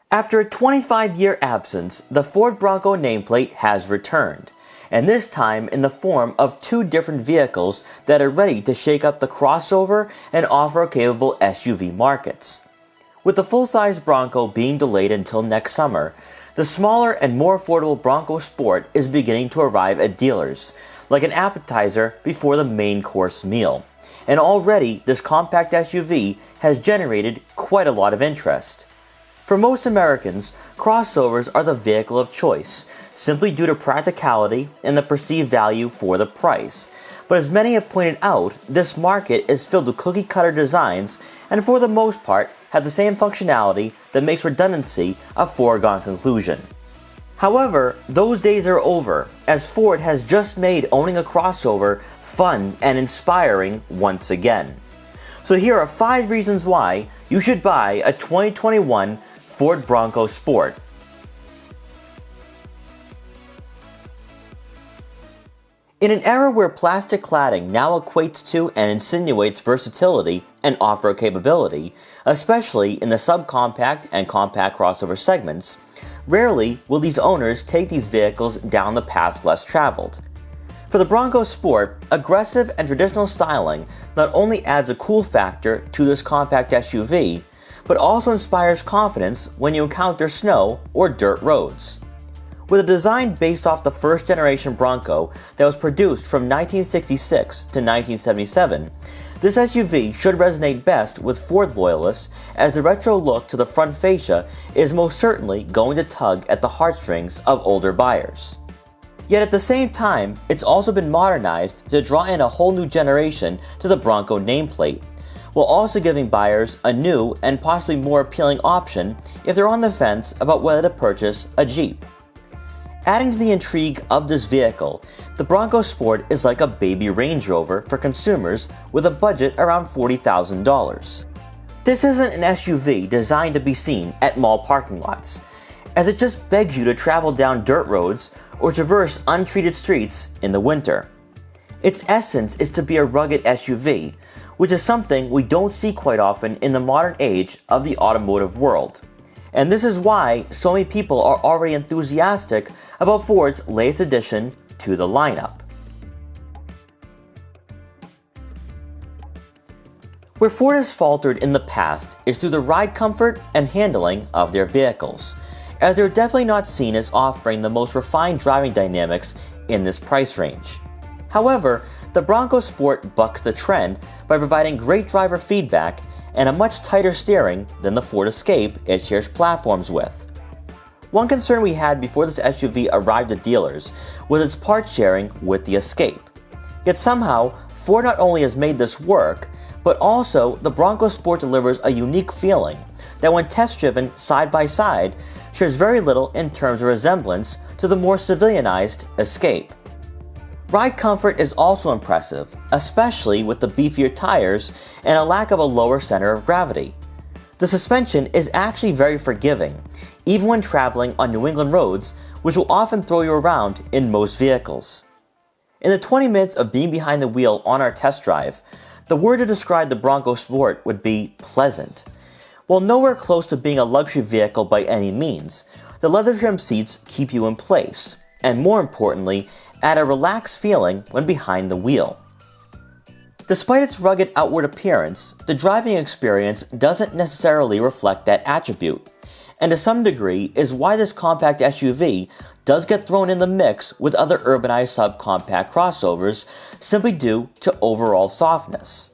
After a 25-year absence, the Ford Bronco nameplate has returned, and this time in the form of two different vehicles that are ready to shake up the crossover and off-road capable SUV markets. With the full-size Bronco being delayed until next summer, the smaller and more affordable Bronco Sport is beginning to arrive at dealers, like an appetizer before the main course meal. And already, this compact SUV has generated quite a lot of interest. For most Americans, crossovers are the vehicle of choice, simply due to practicality and the perceived value for the price. But as many have pointed out, this market is filled with cookie-cutter designs and for the most part have the same functionality that makes redundancy a foregone conclusion. However, those days are over, as Ford has just made owning a crossover fun and inspiring once again. So here are 5 reasons why you should buy a 2021 Ford Bronco Sport. In an era where plastic cladding now equates to and insinuates versatility and off-road capability, especially in the subcompact and compact crossover segments, rarely will these owners take these vehicles down the paths less traveled. For the Bronco Sport, aggressive and traditional styling not only adds a cool factor to this compact SUV, but also inspires confidence when you encounter snow or dirt roads. With a design based off the first-generation Bronco that was produced from 1966 to 1977, this SUV should resonate best with Ford loyalists, as the retro look to the front fascia is most certainly going to tug at the heartstrings of older buyers. Yet at the same time, it's also been modernized to draw in a whole new generation to the Bronco nameplate, while also giving buyers a new and possibly more appealing option if they're on the fence about whether to purchase a Jeep. Adding to the intrigue of this vehicle, the Bronco Sport is like a baby Range Rover for consumers with a budget around $40,000. This isn't an SUV designed to be seen at mall parking lots, as it just begs you to travel down dirt roads or traverse untreated streets in the winter. Its essence is to be a rugged SUV, which is something we don't see quite often in the modern age of the automotive world. And this is why so many people are already enthusiastic about Ford's latest addition to the lineup. Where Ford has faltered in the past is through the ride comfort and handling of their vehicles, as they're definitely not seen as offering the most refined driving dynamics in this price range. However, the Bronco Sport bucks the trend by providing great driver feedback and a much tighter steering than the Ford Escape it shares platforms with. One concern we had before this SUV arrived at dealers was its part sharing with the Escape. Yet somehow, Ford not only has made this work, but also the Bronco Sport delivers a unique feeling that when test-driven side by side shares very little in terms of resemblance to the more civilianized Escape. Ride comfort is also impressive, especially with the beefier tires and a lack of a lower center of gravity. The suspension is actually very forgiving, even when traveling on New England roads, which will often throw you around in most vehicles. In the 20 minutes of being behind the wheel on our test drive, the word to describe the Bronco Sport would be pleasant. While nowhere close to being a luxury vehicle by any means, the leather trim seats keep you in place, and more importantly, add a relaxed feeling when behind the wheel. Despite its rugged outward appearance, the driving experience doesn't necessarily reflect that attribute, and to some degree is why this compact SUV does get thrown in the mix with other urbanized subcompact crossovers simply due to overall softness.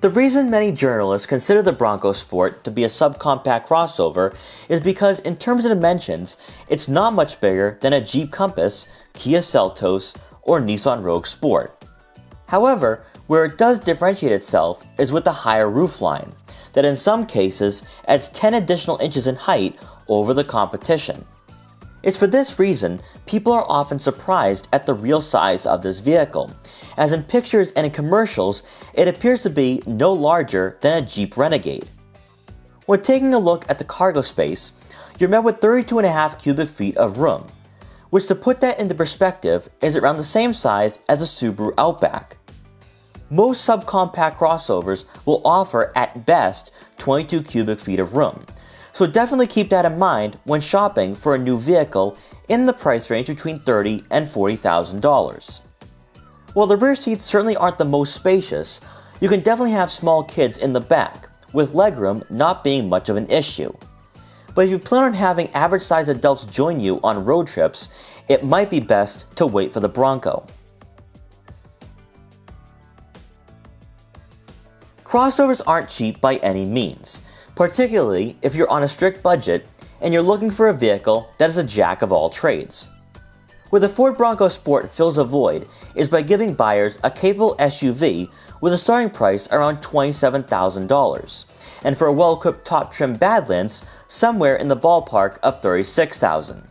The reason many journalists consider the Bronco Sport to be a subcompact crossover is because in terms of dimensions, it's not much bigger than a Jeep Compass, Kia Seltos, or Nissan Rogue Sport. However, where it does differentiate itself is with the higher roofline, that in some cases adds 10 additional inches in height over the competition. It's for this reason people are often surprised at the real size of this vehicle, as in pictures and in commercials it appears to be no larger than a Jeep Renegade. When taking a look at the cargo space, you're met with 32.5 cubic feet of room, which to put that into perspective is around the same size as a Subaru Outback. Most subcompact crossovers will offer at best 22 cubic feet of room, so definitely keep that in mind when shopping for a new vehicle in the price range between $30,000 and $40,000. While the rear seats certainly aren't the most spacious, you can definitely have small kids in the back, with legroom not being much of an issue. But if you plan on having average-sized adults join you on road trips, it might be best to wait for the Bronco. Crossovers aren't cheap by any means, particularly if you're on a strict budget and you're looking for a vehicle that is a jack of all trades. Where the Ford Bronco Sport fills a void is by giving buyers a capable SUV with a starting price around $27,000, and for a well-equipped top-trim Badlands, somewhere in the ballpark of $36,000.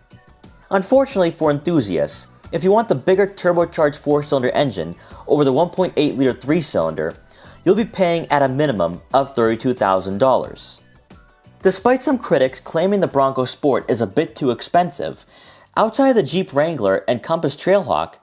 Unfortunately for enthusiasts, if you want the bigger turbocharged 4-cylinder engine over the 1.8-liter 3-cylinder, you'll be paying at a minimum of $32,000. Despite some critics claiming the Bronco Sport is a bit too expensive, outside of the Jeep Wrangler and Compass Trailhawk,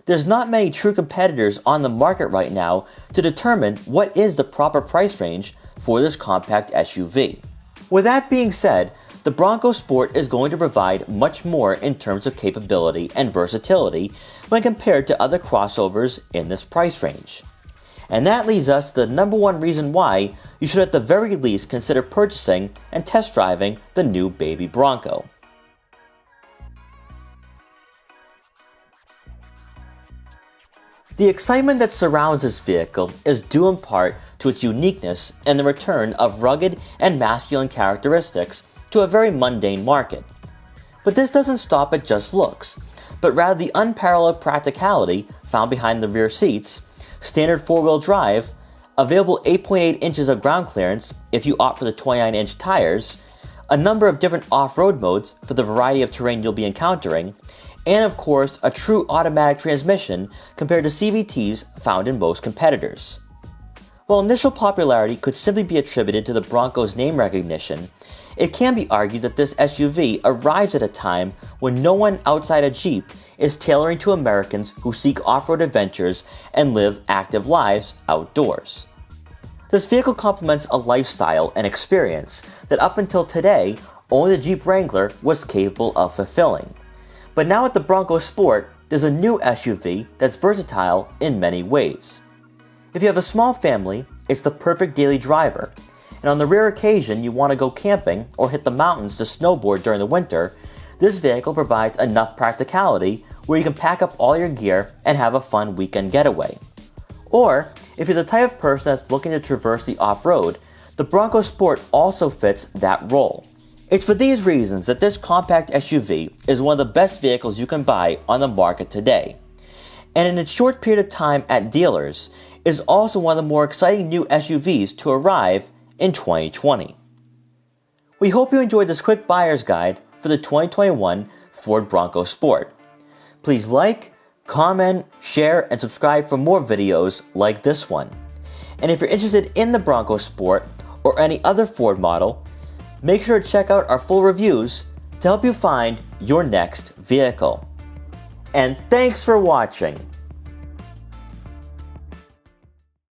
there's not many true competitors on the market right now to determine what is the proper price range for this compact SUV. With that being said, the Bronco Sport is going to provide much more in terms of capability and versatility when compared to other crossovers in this price range. And that leads us to the number one reason why you should at the very least consider purchasing and test driving the new baby Bronco. The excitement that surrounds this vehicle is due in part to its uniqueness and the return of rugged and masculine characteristics to a very mundane market. But this doesn't stop at just looks, but rather the unparalleled practicality found behind the rear seats, standard 4-wheel drive, available 8.8 inches of ground clearance if you opt for the 29-inch tires, a number of different off-road modes for the variety of terrain you'll be encountering, and of course a true automatic transmission compared to CVTs found in most competitors. While initial popularity could simply be attributed to the Bronco's name recognition, it can be argued that this SUV arrives at a time when no one outside of Jeep is tailoring to Americans who seek off-road adventures and live active lives outdoors. This vehicle complements a lifestyle and experience that up until today only the Jeep Wrangler was capable of fulfilling. But now with the Bronco Sport, there's a new SUV that's versatile in many ways. If you have a small family, it's the perfect daily driver, and on the rare occasion you want to go camping or hit the mountains to snowboard during the winter, this vehicle provides enough practicality where you can pack up all your gear and have a fun weekend getaway. Or, if you're the type of person that's looking to traverse the off-road, the Bronco Sport also fits that role. It's for these reasons that this compact SUV is one of the best vehicles you can buy on the market today. And in its short period of time at dealers, is also one of the more exciting new SUVs to arrive in 2020. We hope you enjoyed this quick buyer's guide for the 2021 Ford Bronco Sport. Please like, comment, share, and subscribe for more videos like this one. And if you're interested in the Bronco Sport or any other Ford model, make sure to check out our full reviews to help you find your next vehicle. And thanks for watching.